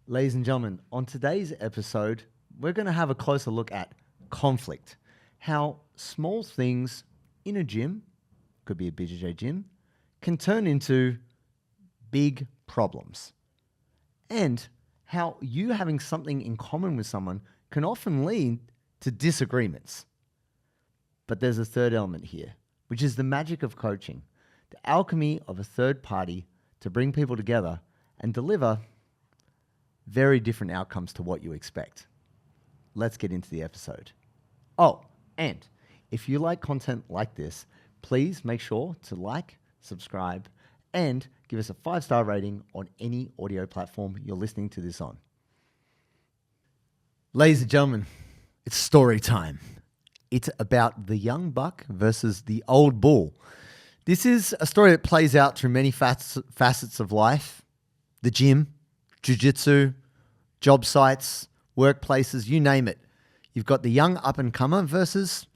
Ladies and gentlemen, on today's episode, we're going to have a closer look at conflict. How small things in a gym, could be a BJJ gym, can turn into big problems. And how you having something in common with someone can often lead to disagreements. But there's a third element here, which is the magic of coaching, the alchemy of a third party to bring people together and deliver very different outcomes to what you expect. Let's get into the episode. Oh, and if you like content like this, please make sure to like, subscribe, and give us a 5-star rating on any audio platform you're listening to this on. Ladies and gentlemen, it's story time. It's about the young buck versus the old bull. This is a story that plays out through many facets of life. The gym, jiu-jitsu, job sites, workplaces, you name it. You've got the young up-and-comer versus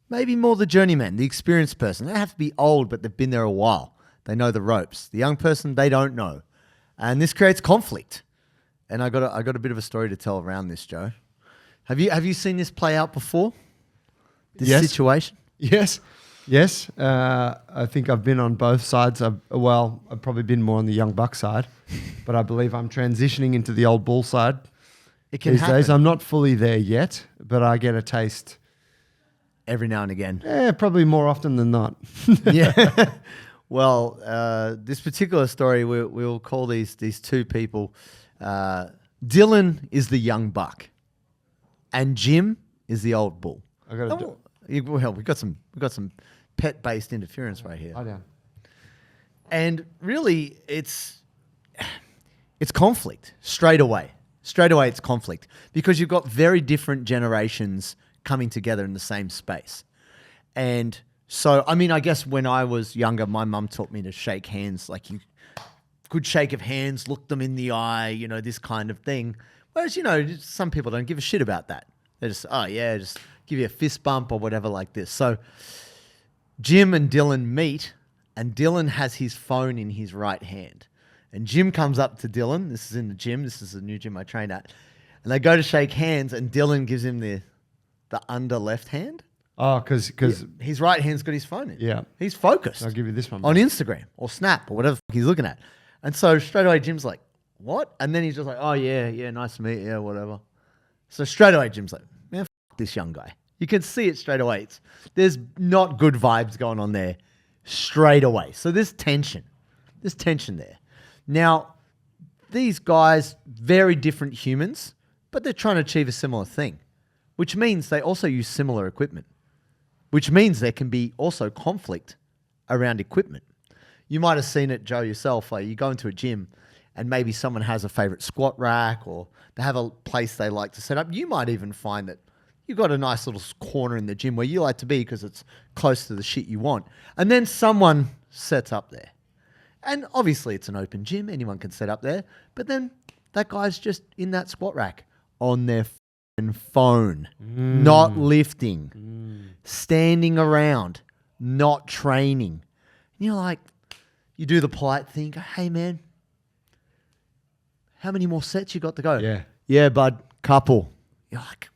maybe more the journeyman, the experienced person. They don't have to be old, but they've been there a while. They know the ropes. The young person, they don't know. And this creates conflict. And I got a bit of a story to tell around this, Joe. Have you seen this play out before? This situation? Yes. I think I've been on both sides. I've probably been more on the young buck side, but I believe I'm transitioning into the old bull side. It can these happen. days. I'm not fully there yet, but I get a taste Every now and again. Probably more often than not. Yeah. Well, this particular story, we'll call these two people. Dylan is the young buck, and Jim is the old bull. We got some pet-based interference right here. Down. And really, it's conflict straight away. Straight away, it's conflict because you've got very different generations coming together in the same space. And so, I mean, I guess when I was younger, my mum taught me to shake hands, like you good shake of hands, look them in the eye, this kind of thing. Whereas, some people don't give a shit about that. They just, just give you a fist bump or whatever like this. So Jim and Dylan meet, and Dylan has his phone in his right hand. And Jim comes up to Dylan. This is in the gym. This is the new gym I train at. And they go to shake hands, and Dylan gives him the under left hand. Oh, because his right hand's got his phone in. Yeah. He's focused. I'll give you this one. On Instagram or Snap or whatever he's looking at. And so straight away, Jim's like, what? And then he's just like, oh, yeah, nice to meet you, whatever. So straight away, Jim's like, man, this young guy. You can see it straight away. There's not good vibes going on there straight away. So there's tension. There's tension there. Now, these guys, very different humans, but they're trying to achieve a similar thing, which means they also use similar equipment, which means there can be also conflict around equipment. You might have seen it, Joe, yourself. Like you go into a gym and maybe someone has a favorite squat rack or they have a place they like to set up. You might even find that you've got a nice little corner in the gym where you like to be because it's close to the shit you want. And then someone sets up there. And obviously it's an open gym. Anyone can set up there. But then that guy's just in that squat rack on their phone, not lifting, standing around, not training. And you're like, you do the polite thing. Go, hey, man, how many more sets you got to go? Yeah. Yeah, bud, couple. You're like,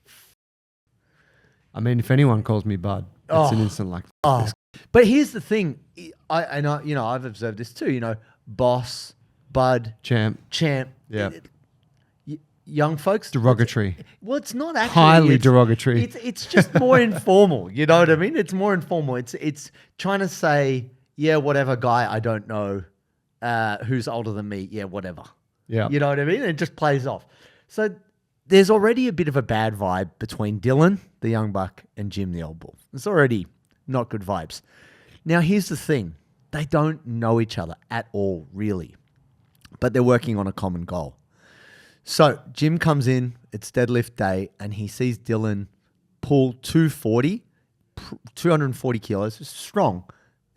I mean, if anyone calls me bud, it's an instant like. Oh, but here's the thing. I've observed this too. Boss, bud, champ. Yeah. Young folks. Derogatory. Well, it's not actually. Highly derogatory. It's just more informal. You know what I mean? It's more informal. It's trying to say, yeah, whatever guy I don't know who's older than me. Yeah, whatever. Yeah. You know what I mean? It just plays off. So there's already a bit of a bad vibe between Dylan, the young buck, and Jim, the old bull. It's already not good vibes. Now, here's the thing. They don't know each other at all, really. But they're working on a common goal. So Jim comes in, it's deadlift day, and he sees Dylan pull 240 kilos. It's strong.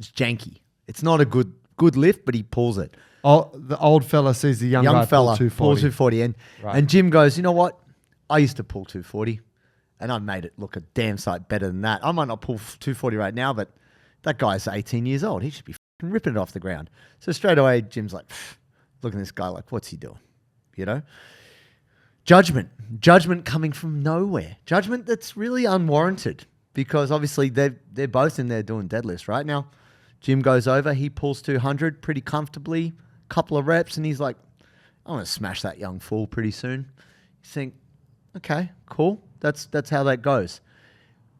It's janky. It's not a good lift, but he pulls it. Oh, the old fella sees the young guy fella pull 240. And Jim goes, you know what? I used to pull 240, and I made it look a damn sight better than that. I might not pull 240 right now, but that guy's 18 years old. He should be fucking ripping it off the ground. So straight away, Jim's like, looking at this guy like, what's he doing? Judgment coming from nowhere. Judgment that's really unwarranted because obviously they're both in there doing deadlifts right now. Jim goes over, he pulls 200 pretty comfortably, couple of reps, and he's like, I'm going to smash that young fool pretty soon. You think, okay, cool. That's how that goes.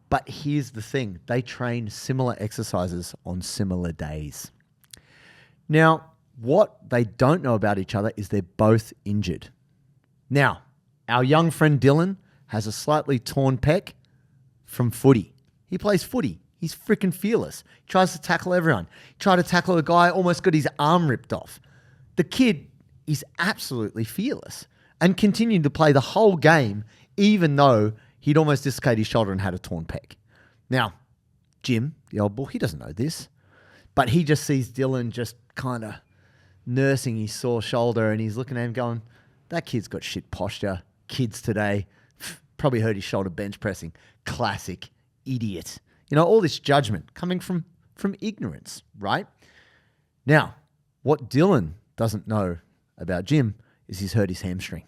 But here's the thing. They train similar exercises on similar days. Now, what they don't know about each other is they're both injured. Now, our young friend Dylan has a slightly torn pec from footy. He plays footy. He's freaking fearless. He tries to tackle everyone. He tried to tackle a guy, almost got his arm ripped off. The kid is absolutely fearless and continued to play the whole game, even though he'd almost dislocated his shoulder and had a torn pec. Now, Jim, the old bull, he doesn't know this, but he just sees Dylan just kind of nursing his sore shoulder and he's looking at him going, that kid's got shit posture. Kids today, probably hurt his shoulder bench pressing. Classic idiot. You know, all this judgment coming from ignorance, right? Now, what Dylan doesn't know about Jim is he's hurt his hamstring.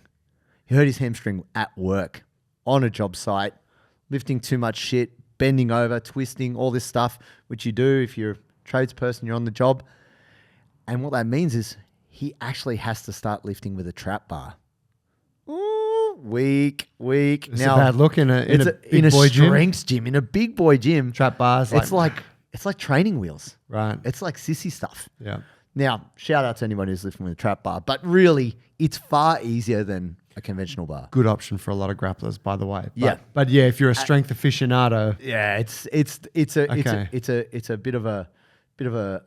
He hurt his hamstring at work, on a job site, lifting too much shit, bending over, twisting, all this stuff, which you do if you're a tradesperson, you're on the job. And what that means is he actually has to start lifting with a trap bar. Ooh, weak. It's a bad look in a big boy gym. Strengths gym, in a big boy gym. Trap bars. It's like training wheels. Right. It's like sissy stuff. Yeah. Now, shout out to anyone who's lifting with a trap bar, but really, it's far easier than a conventional bar. Good option for a lot of grapplers, by the way. But yeah, if you're a strength aficionado, yeah, it's a bit of a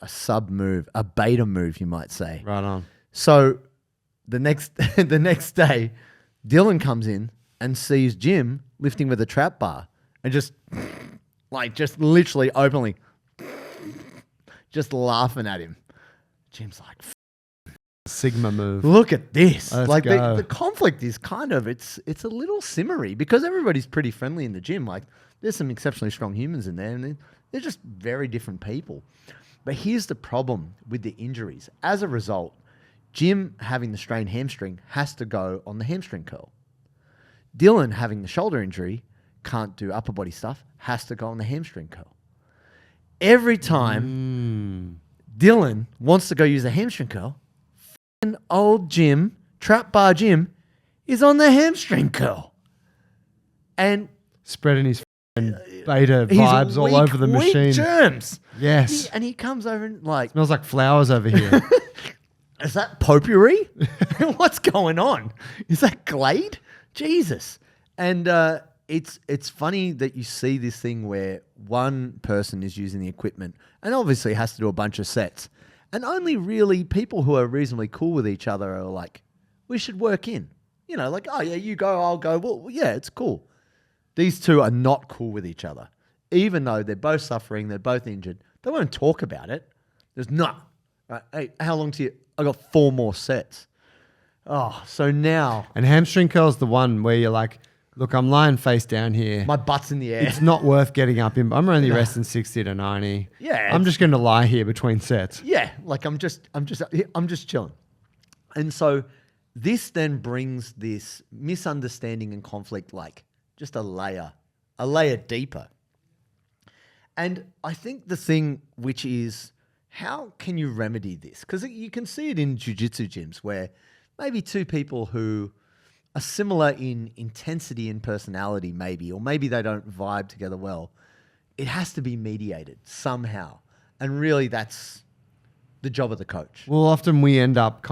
sub move, a beta move, you might say. right on. So the next day, Dylan comes in and sees Jim lifting with a trap bar and just literally openly just laughing at him. Jim's like, Sigma move. look at this. Let's Like go. the conflict is kind of, it's a little simmery because everybody's pretty friendly in the gym. Like there's some exceptionally strong humans in there and they're just very different people. But here's the problem with the injuries. As a result, Jim having the strained hamstring has to go on the hamstring curl. Dylan having the shoulder injury, can't do upper body stuff, has to go on the hamstring curl. Every time Dylan wants to go use the hamstring curl, f***ing old Jim, trap bar Jim, is on the hamstring curl. And Spreading his beta he's vibes all over the weak machine. germs. Yes. And he comes over and like, Smells like flowers over here. is that potpourri? What's going on? Is that Glade? Jesus. And it's funny that you see this thing where one person is using the equipment and obviously has to do a bunch of sets. And only really people who are reasonably cool with each other are like, we should work in. You know, like, oh yeah, you go, I'll go. Well, yeah, it's cool. These two are not cool with each other. Even though they're both suffering, they're both injured. They won't talk about it. There's not. Right, hey, how long to you? I got 4 more sets. Oh, so now And hamstring curl's the one where you're like, look, I'm lying face down here. my butt's in the air. It's not worth getting up in. I'm only resting 60 to 90. Yeah, I'm just going to lie here between sets. Yeah, like I'm just chilling. And so this then brings this misunderstanding and conflict like just a layer deeper. And I think the thing which is, how can you remedy this? Because you can see it in jiu-jitsu gyms where maybe two people who are similar in intensity and personality maybe, or maybe they don't vibe together well. It has to be mediated somehow. And really that's the job of the coach. Well, often we end up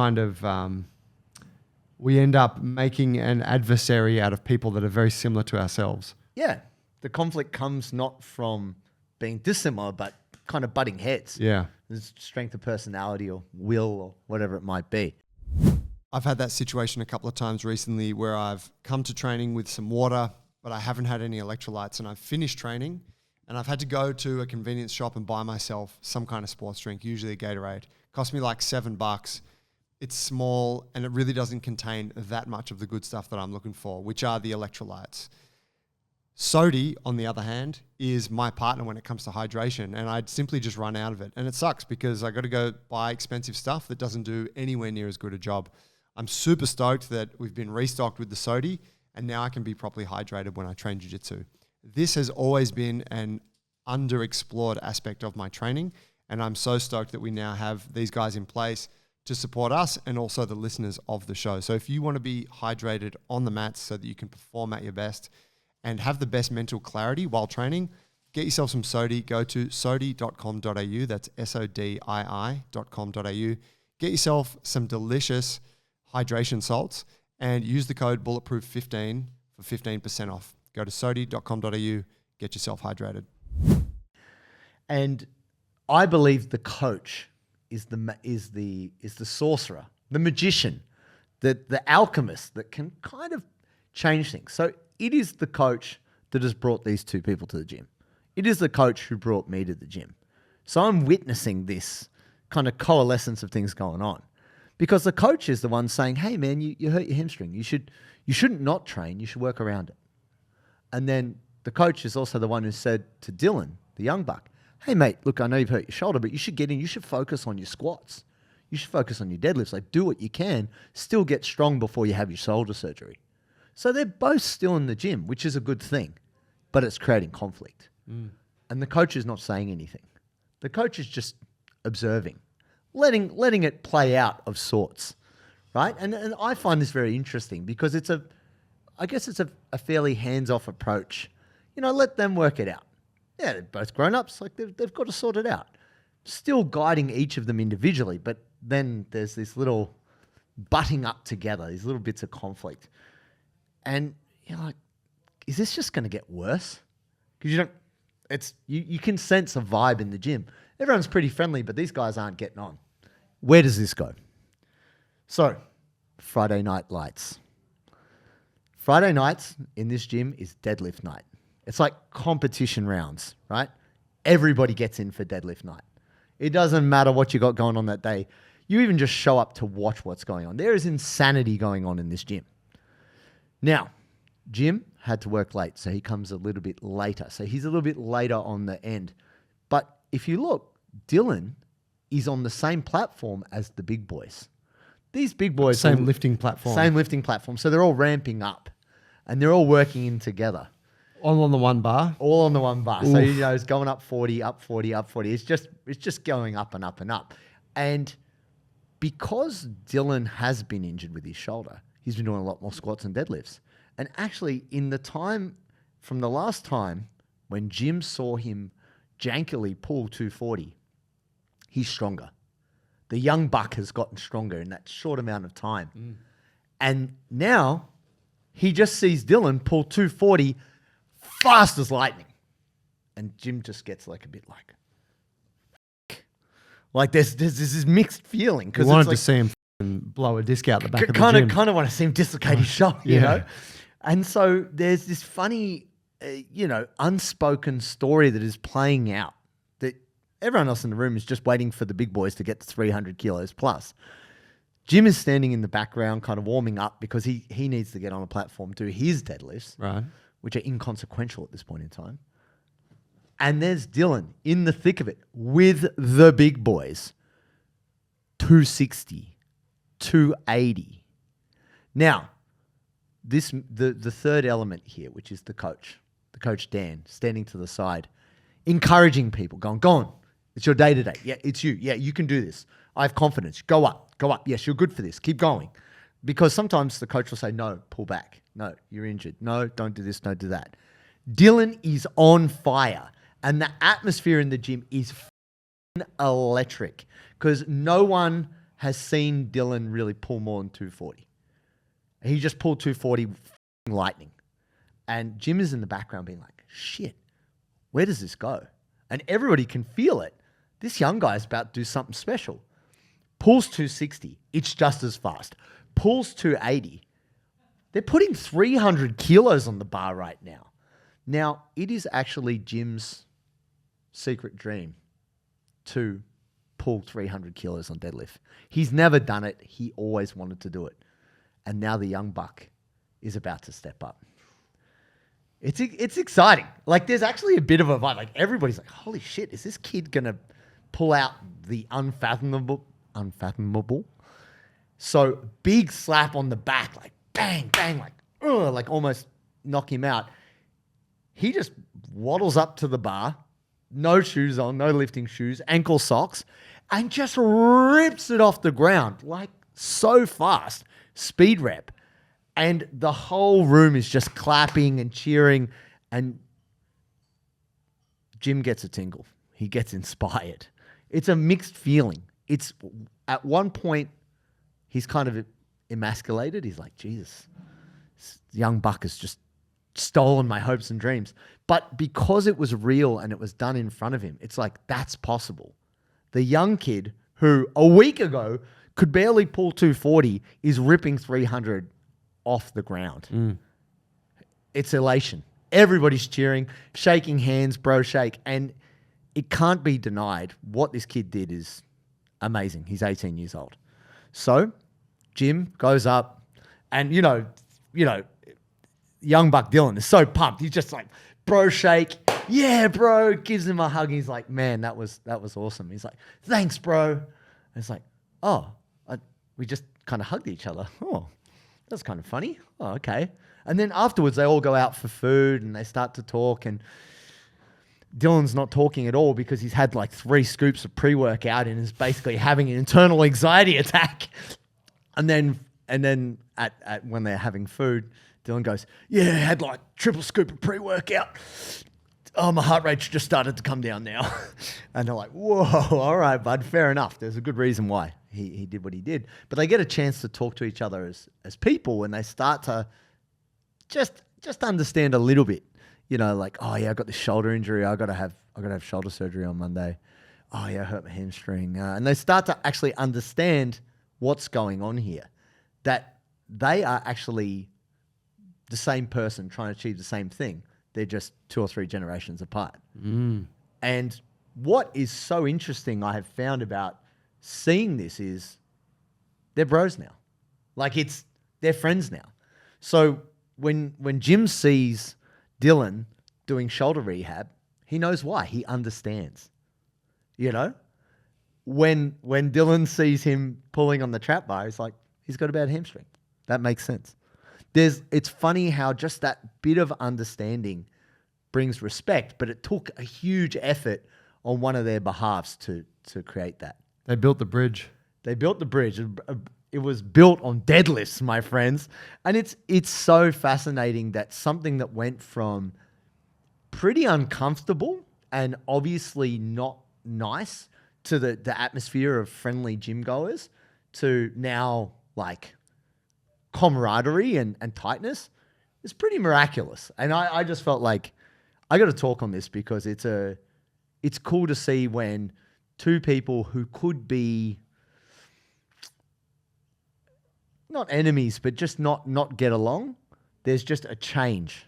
making an adversary out of people that are very similar to ourselves. Yeah. The conflict comes not from being dissimilar, but kind of butting heads. Yeah. There's strength of personality or will or whatever it might be. I've had that situation a couple of times recently where I've come to training with some water, but I haven't had any electrolytes, and I've finished training and I've had to go to a convenience shop and buy myself some kind of sports drink, usually a Gatorade. Cost me like $7. It's small and it really doesn't contain that much of the good stuff that I'm looking for, which are the electrolytes. Sodi, on the other hand, is my partner when it comes to hydration, and I'd simply just run out of it. And it sucks because I got to go buy expensive stuff that doesn't do anywhere near as good a job. I'm super stoked that we've been restocked with the sodi, and now I can be properly hydrated when I train jiu-jitsu. This has always been an underexplored aspect of my training, and I'm so stoked that we now have these guys in place to support us and also the listeners of the show. So if you want to be hydrated on the mats so that you can perform at your best and have the best mental clarity while training, get yourself some sodi. Go to sodi.com.au. That's SODII.com.au. Get yourself some delicious hydration salts and use the code Bulletproof15 for 15% off. Go to sodi.com.au. Get yourself hydrated. And I believe the coach is the sorcerer, the magician, the alchemist that can kind of change things. So it is the coach that has brought these two people to the gym. It is the coach who brought me to the gym. So I'm witnessing this kind of coalescence of things going on, because the coach is the one saying, hey man, you hurt your hamstring. You shouldn't not train. You should work around it. And then the coach is also the one who said to Dylan, the young buck, hey mate, look, I know you've hurt your shoulder, but you should get in. You should focus on your squats. You should focus on your deadlifts. Like, do what you can, still get strong before you have your shoulder surgery. So they're both still in the gym, which is a good thing, but it's creating conflict. And the coach is not saying anything. The coach is just observing, letting it play out of sorts, right? And I find this very interesting because I guess it's a fairly hands-off approach. You know, let them work it out. Yeah, they're both grown-ups. Like, they've got to sort it out. Still guiding each of them individually, but then there's this little butting up together, these little bits of conflict. And you're like, is this just going to get worse? Because you can sense a vibe in the gym. Everyone's pretty friendly, but these guys aren't getting on. Where does this go? So, Friday night lights. Friday nights in this gym is deadlift night. It's like competition rounds, right? Everybody gets in for deadlift night. It doesn't matter what you got going on that day. You even just show up to watch what's going on. There is insanity going on in this gym. Now, Jim had to work late, so he comes a little bit later. So he's a little bit later on the end. But if you look, Dylan is on the same platform as the big boys. These big boys... Same lifting platform. Same lifting platform. So they're all ramping up and they're all working in together. All on the one bar? All on the one bar. Oof. So, you know, it's going up 40, up 40, up 40. It's just going up and up and up. And because Dylan has been injured with his shoulder, he's been doing a lot more squats and deadlifts. And actually, in the time from the last time when Jim saw him jankily pull 240, he's stronger. The young buck has gotten stronger in that short amount of time. And now he just sees Dylan pull 240 fast as lightning. And Jim just gets like a bit like there's this mixed feeling. You wanted to see him blow a disc out the back of the gym. Kind of want to see him dislocate his shoulder, you know? And so there's this funny, unspoken story that is playing out that everyone else in the room is just waiting for the big boys to get to 300 kilos plus. Jim is standing in the background kind of warming up because he needs to get on a platform, do his deadlifts, Right. which are inconsequential at this point in time. And there's Dylan in the thick of it with the big boys, 260, 280. Now, the third element here, which is the coach Dan, standing to the side, encouraging people, going, go on, it's your day today. Yeah, it's you. Yeah, you can do this. I have confidence. Go up. Yes, you're good for this. Keep going. Because sometimes the coach will say, no, pull back. No, you're injured. No, don't do this, don't do that. Dylan is on fire. And the atmosphere in the gym is electric because no one has seen Dylan really pull more than 240. He just pulled 240 lightning. And Jim is in the background being like, shit, where does this go? And everybody can feel it. This young guy is about to do something special. Pulls 260, it's just as fast. Pulls 280. They're putting 300 kilos on the bar right now. Now, it is actually Jim's secret dream to pull 300 kilos on deadlift. He's never done it. He always wanted to do it. And now the young buck is about to step up. It's exciting. Like, there's actually a bit of a vibe. Like, everybody's like, holy shit, is this kid going to pull out the unfathomable? So big slap on the back, like bang, bang, like almost knock him out. He just waddles up to the bar, no shoes on, no lifting shoes, ankle socks, and just rips it off the ground like so fast, speed rep. And the whole room is just clapping and cheering, and Jim gets a tingle. He gets inspired. It's a mixed feeling. It's at one point, he's kind of emasculated. He's like, Jesus, this young buck has just stolen my hopes and dreams. But because it was real and it was done in front of him, it's like, that's possible. The young kid who a week ago could barely pull 240 is ripping 300 off the ground. It's elation. Everybody's cheering, shaking hands, bro shake. And it can't be denied what this kid did is amazing. He's 18 years old. So Jim goes up and, you know, young buck Dylan is so pumped. He's just like, bro shake. Yeah, bro. Gives him a hug. He's like, man, that was awesome. He's like, thanks, bro. And it's like, we just kind of hugged each other. Oh, that's kind of funny. Oh, okay. And then afterwards, they all go out for food and they start to talk. And Dylan's not talking at all because he's had like 3 scoops of pre-workout and is basically having an internal anxiety attack. And then at when they're having food, Dylan goes, yeah, I had like triple scoop of pre-workout. Oh, my heart rate just started to come down now. And they're like, whoa, all right, bud, fair enough. There's a good reason why he did what he did. But they get a chance to talk to each other as people, and they start to just understand a little bit. You know, like, oh yeah, I got this shoulder injury. I gotta have shoulder surgery on Monday. Oh yeah, I hurt my hamstring. And they start to actually understand what's going on here. That they are actually the same person trying to achieve the same thing. They're just 2 or 3 generations apart. And what is so interesting I have found about seeing this is they're bros now. Like they're friends now. So when Jim sees Dylan doing shoulder rehab, he knows why. He understands. You know? When Dylan sees him pulling on the trap bar, he's like, he's got a bad hamstring. That makes sense. It's funny how just that bit of understanding brings respect, but it took a huge effort on one of their behalves to create that. They built the bridge. They built the bridge. It was built on deadlifts, my friends. And it's so fascinating that something that went from pretty uncomfortable and obviously not nice to the atmosphere of friendly gym goers to now like camaraderie and tightness is pretty miraculous. And I just felt like I got to talk on this because it's cool to see when 2 people who could be not enemies, but just not get along, there's just a change.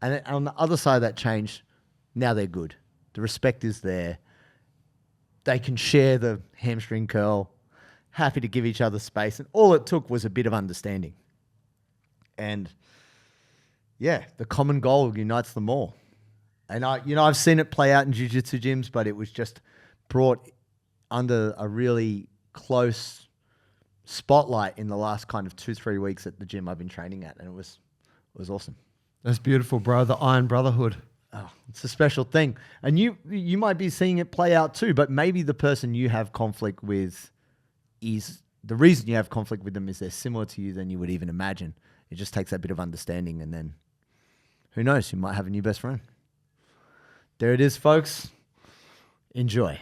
And on the other side of that change, now they're good. The respect is there. They can share the hamstring curl, happy to give each other space. And all it took was a bit of understanding. And yeah, the common goal unites them all. And I've seen it play out in jiu-jitsu gyms, but it was just brought under a really close spotlight in the last kind of 2-3 weeks at the gym I've been training at. And it was awesome. That's beautiful, bro. The Iron Brotherhood. Oh, it's a special thing. And you might be seeing it play out too, but maybe the person you have conflict with is the reason you have conflict with them is they're similar to you than you would even imagine. It just takes that bit of understanding, and then who knows, you might have a new best friend. There it is, folks. Enjoy.